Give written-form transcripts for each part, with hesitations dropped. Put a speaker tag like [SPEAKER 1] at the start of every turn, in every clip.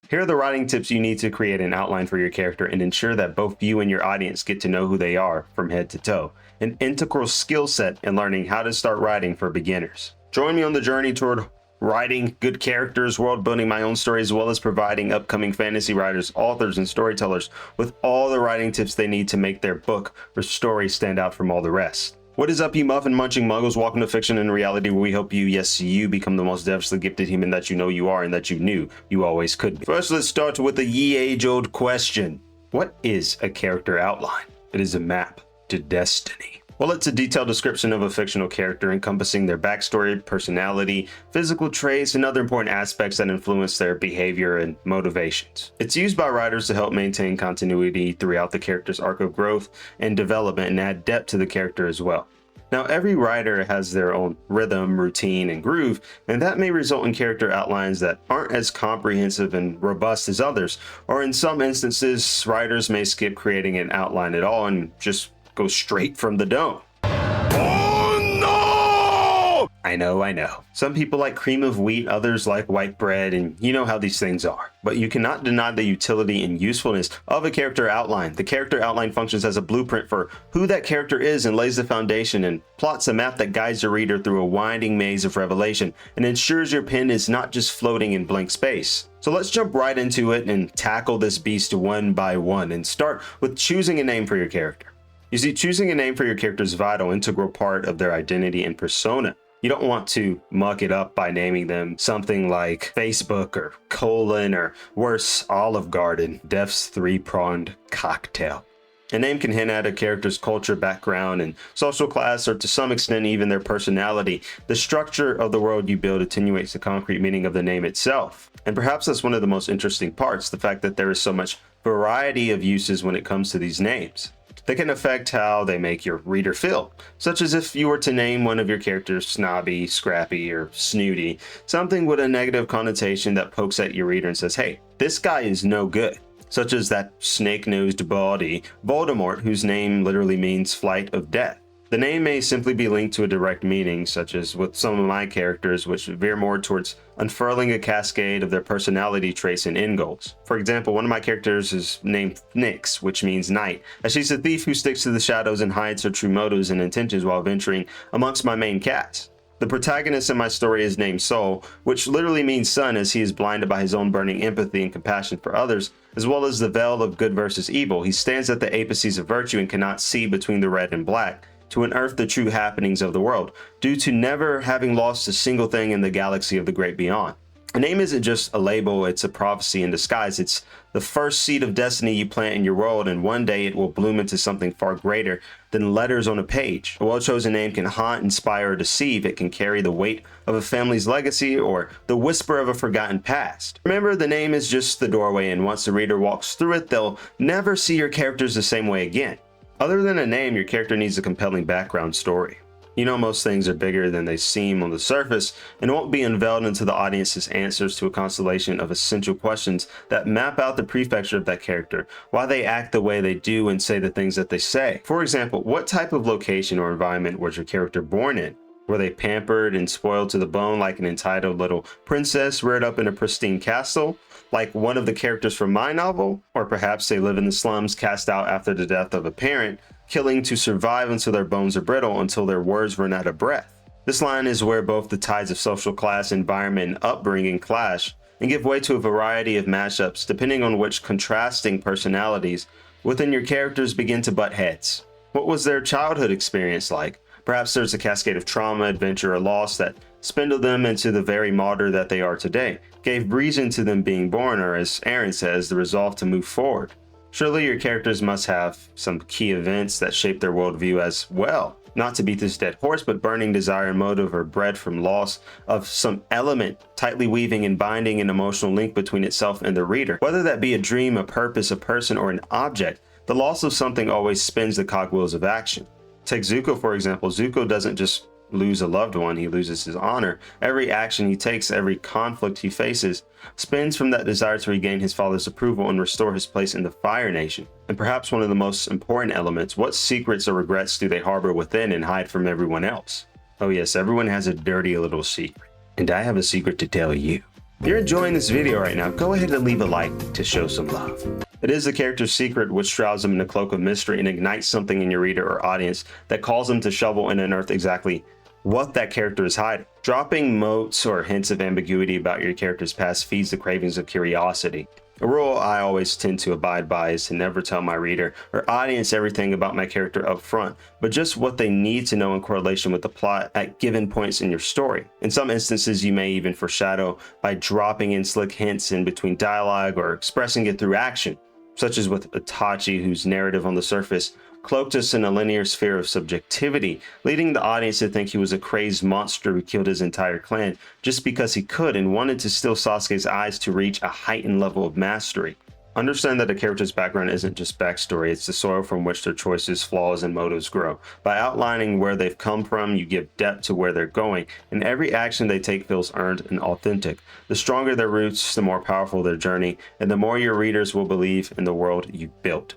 [SPEAKER 1] Here are the writing tips you need to create an outline for your character and ensure that both you and your audience get to know who they are from head to toe. An integral skill set in learning how to start writing for beginners. Join me on the journey toward writing good characters, world building my own story, as well as providing upcoming fantasy writers, authors, and storytellers with all the writing tips they need to make their book or story stand out from all the rest. What is up, you muffin munching muggles? Welcome to Fiction and Reality, where we help you, yes, you, become the most devilishly gifted human that you know you are and that you knew you always could be. First, let's start with the age-old question. What is a character outline? It is a map to destiny. Well, it's a detailed description of a fictional character encompassing their backstory, personality, physical traits, and other important aspects that influence their behavior and motivations. It's used by writers to help maintain continuity throughout the character's arc of growth and development and add depth to the character as well. Now, every writer has their own rhythm, routine, and groove, and that may result in character outlines that aren't as comprehensive and robust as others, or in some instances, writers may skip creating an outline at all and just go straight from the dome. Oh no! I know. Some people like cream of wheat, others like white bread, and you know how these things are. But you cannot deny the utility and usefulness of a character outline. The character outline functions as a blueprint for who that character is and lays the foundation and plots a map that guides the reader through a winding maze of revelation and ensures your pen is not just floating in blank space. So let's jump right into it and tackle this beast one by one and start with choosing a name for your character. You see, choosing a name for your character is a vital, integral part of their identity and persona. You don't want to muck it up by naming them something like Facebook or colon or worse, Olive Garden, Death's three-pronged cocktail. A name can hint at a character's culture, background, and social class, or to some extent even their personality. The structure of the world you build attenuates the concrete meaning of the name itself. And perhaps that's one of the most interesting parts, the fact that there is so much variety of uses when it comes to these names. They can affect how they make your reader feel, such as if you were to name one of your characters Snobby, Scrappy, or Snooty, something with a negative connotation that pokes at your reader and says, hey, this guy is no good, such as that snake-nosed baldy Voldemort, whose name literally means flight of death. The name may simply be linked to a direct meaning, such as with some of my characters, which veer more towards unfurling a cascade of their personality traits and end goals. For example, one of my characters is named Nyx, which means night, as she's a thief who sticks to the shadows and hides her true motives and intentions while venturing amongst my main cast. The protagonist in my story is named Soul, which literally means sun, as he is blinded by his own burning empathy and compassion for others, as well as the veil of good versus evil. He stands at the apices of virtue and cannot see between the red and black to unearth the true happenings of the world, due to never having lost a single thing in the galaxy of the great beyond. A name isn't just a label, it's a prophecy in disguise. It's the first seed of destiny you plant in your world, and one day it will bloom into something far greater than letters on a page. A well-chosen name can haunt, inspire, or deceive. It can carry the weight of a family's legacy or the whisper of a forgotten past. Remember, the name is just the doorway, and once the reader walks through it, they'll never see your characters the same way again. Other than a name, your character needs a compelling background story. You know, most things are bigger than they seem on the surface and won't be unveiled until the audience's answers to a constellation of essential questions that map out the prefecture of that character, why they act the way they do and say the things that they say. For example, what type of location or environment was your character born in? Were they pampered and spoiled to the bone like an entitled little princess reared up in a pristine castle, like one of the characters from my novel? Or perhaps they live in the slums, cast out after the death of a parent, killing to survive until their bones are brittle, until their words run out of breath. This line is where both the tides of social class, environment, and upbringing clash and give way to a variety of mashups depending on which contrasting personalities within your characters begin to butt heads. What was their childhood experience like? Perhaps there's a cascade of trauma, adventure, or loss that spindled them into the very martyr that they are today, gave reason to them being born, or as Aaron says, the resolve to move forward. Surely your characters must have some key events that shape their worldview as well. Not to beat this dead horse, but burning desire and motive are bred from loss of some element, tightly weaving and binding an emotional link between itself and the reader. Whether that be a dream, a purpose, a person, or an object, the loss of something always spins the cogwheels of action. Take Zuko, for example. Zuko doesn't just lose a loved one, he loses his honor. Every action he takes, every conflict he faces, spins from that desire to regain his father's approval and restore his place in the Fire Nation. And perhaps one of the most important elements, what secrets or regrets do they harbor within and hide from everyone else? Oh yes, everyone has a dirty little secret. And I have a secret to tell you. If you're enjoying this video right now, go ahead and leave a like to show some love. It is the character's secret which shrouds them in a cloak of mystery and ignites something in your reader or audience that calls them to shovel and unearth exactly what that character is hiding. Dropping motes or hints of ambiguity about your character's past feeds the cravings of curiosity. A rule I always tend to abide by is to never tell my reader or audience everything about my character up front, but just what they need to know in correlation with the plot at given points in your story. In some instances, you may even foreshadow by dropping in slick hints in between dialogue or expressing it through action, such as with Itachi, whose narrative on the surface cloaked us in a linear sphere of subjectivity, leading the audience to think he was a crazed monster who killed his entire clan just because he could and wanted to steal Sasuke's eyes to reach a heightened level of mastery. Understand that a character's background isn't just backstory, it's the soil from which their choices, flaws, and motives grow. By outlining where they've come from, you give depth to where they're going, and every action they take feels earned and authentic. The stronger their roots, the more powerful their journey, and the more your readers will believe in the world you've built.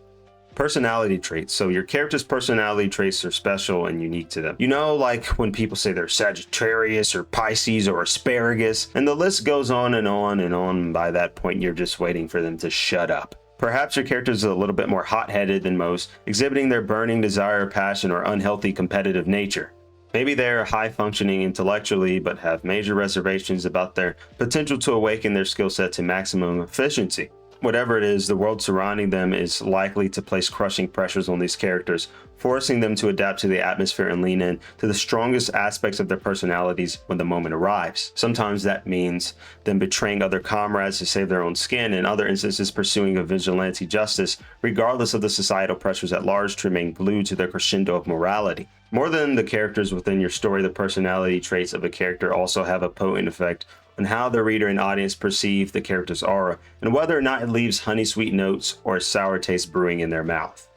[SPEAKER 1] Personality traits. So your character's personality traits are special and unique to them. You know, like when people say they're Sagittarius or Pisces or asparagus, and the list goes on and on and on. By that point, you're just waiting for them to shut up. Perhaps your character is a little bit more hot-headed than most, exhibiting their burning desire, passion, or unhealthy competitive nature. Maybe they're high-functioning intellectually, but have major reservations about their potential to awaken their skill set to maximum efficiency. Whatever it is, the world surrounding them is likely to place crushing pressures on these characters, forcing them to adapt to the atmosphere and lean in to the strongest aspects of their personalities when the moment arrives. Sometimes that means them betraying other comrades to save their own skin, in other instances pursuing a vigilante justice, regardless of the societal pressures at large, to remain glued to their crescendo of morality. More than the characters within your story, the personality traits of a character also have a potent effect on how the reader and audience perceive the character's aura, and whether or not it leaves honey-sweet notes or a sour taste brewing in their mouth.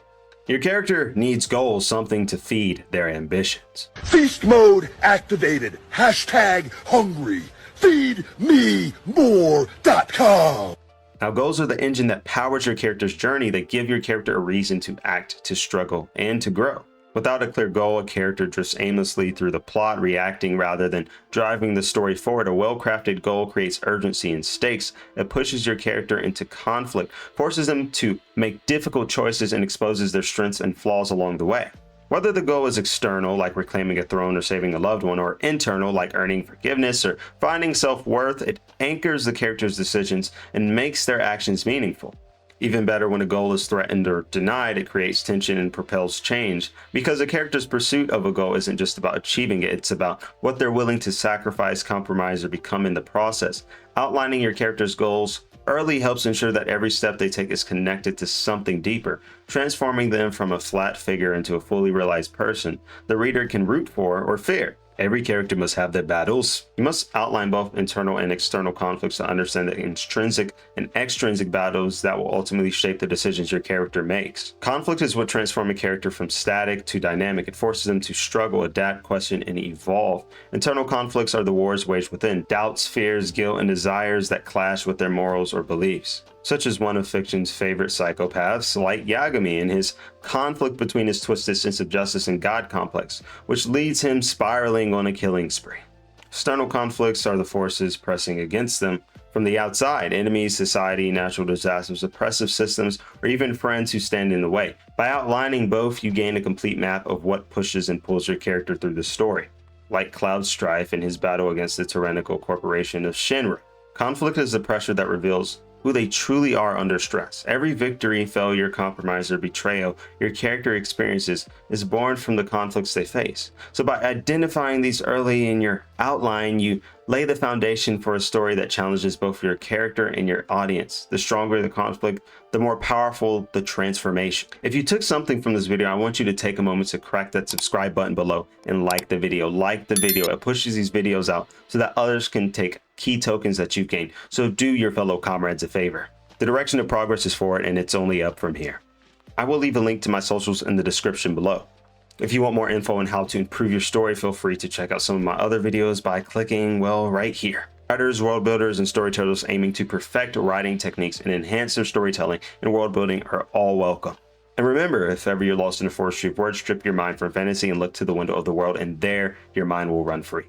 [SPEAKER 1] Your character needs goals, something to feed their ambitions.
[SPEAKER 2] Feast mode activated. #hungry. FeedMeMore.com.
[SPEAKER 1] Now, goals are the engine that powers your character's journey, that give your character a reason to act, to struggle, and to grow. Without a clear goal, a character drifts aimlessly through the plot, reacting rather than driving the story forward. A well-crafted goal creates urgency and stakes. It pushes your character into conflict, forces them to make difficult choices, and exposes their strengths and flaws along the way. Whether the goal is external, like reclaiming a throne or saving a loved one, or internal, like earning forgiveness or finding self-worth, it anchors the character's decisions and makes their actions meaningful. Even better, when a goal is threatened or denied, it creates tension and propels change, because a character's pursuit of a goal isn't just about achieving it, it's about what they're willing to sacrifice, compromise, or become in the process. Outlining your character's goals early helps ensure that every step they take is connected to something deeper, transforming them from a flat figure into a fully realized person the reader can root for or fear. Every character must have their battles. You must outline both internal and external conflicts to understand the intrinsic and extrinsic battles that will ultimately shape the decisions your character makes. Conflict is what transforms a character from static to dynamic. It forces them to struggle, adapt, question, and evolve. Internal conflicts are the wars waged within, doubts, fears, guilt, and desires that clash with their morals or beliefs. Such as one of fiction's favorite psychopaths, like Yagami, and his conflict between his twisted sense of justice and God complex, which leads him spiraling on a killing spree. External conflicts are the forces pressing against them from the outside: enemies, society, natural disasters, oppressive systems, or even friends who stand in the way. By outlining both, you gain a complete map of what pushes and pulls your character through the story. Like Cloud Strife in his battle against the tyrannical corporation of Shinra, conflict is the pressure that reveals who they truly are under stress. Every victory, failure, compromise, or betrayal your character experiences is born from the conflicts they face. So by identifying these early in your outline, you lay the foundation for a story that challenges both your character and your audience. The stronger the conflict, the more powerful the transformation. If you took something from this video, I want you to take a moment to crack that subscribe button below and like the video. Like the video. It pushes these videos out so that others can take key tokens that you've gained. So do your fellow comrades a favor. The direction of progress is forward, and it's only up from here. I will leave a link to my socials in the description below. If you want more info on how to improve your story, feel free to check out some of my other videos by clicking, well, right here. Writers, world builders, and storytellers aiming to perfect writing techniques and enhance their storytelling and world building are all welcome. And remember, if ever you're lost in a forest of words, strip your mind from fantasy and look to the window of the world, and there your mind will run free.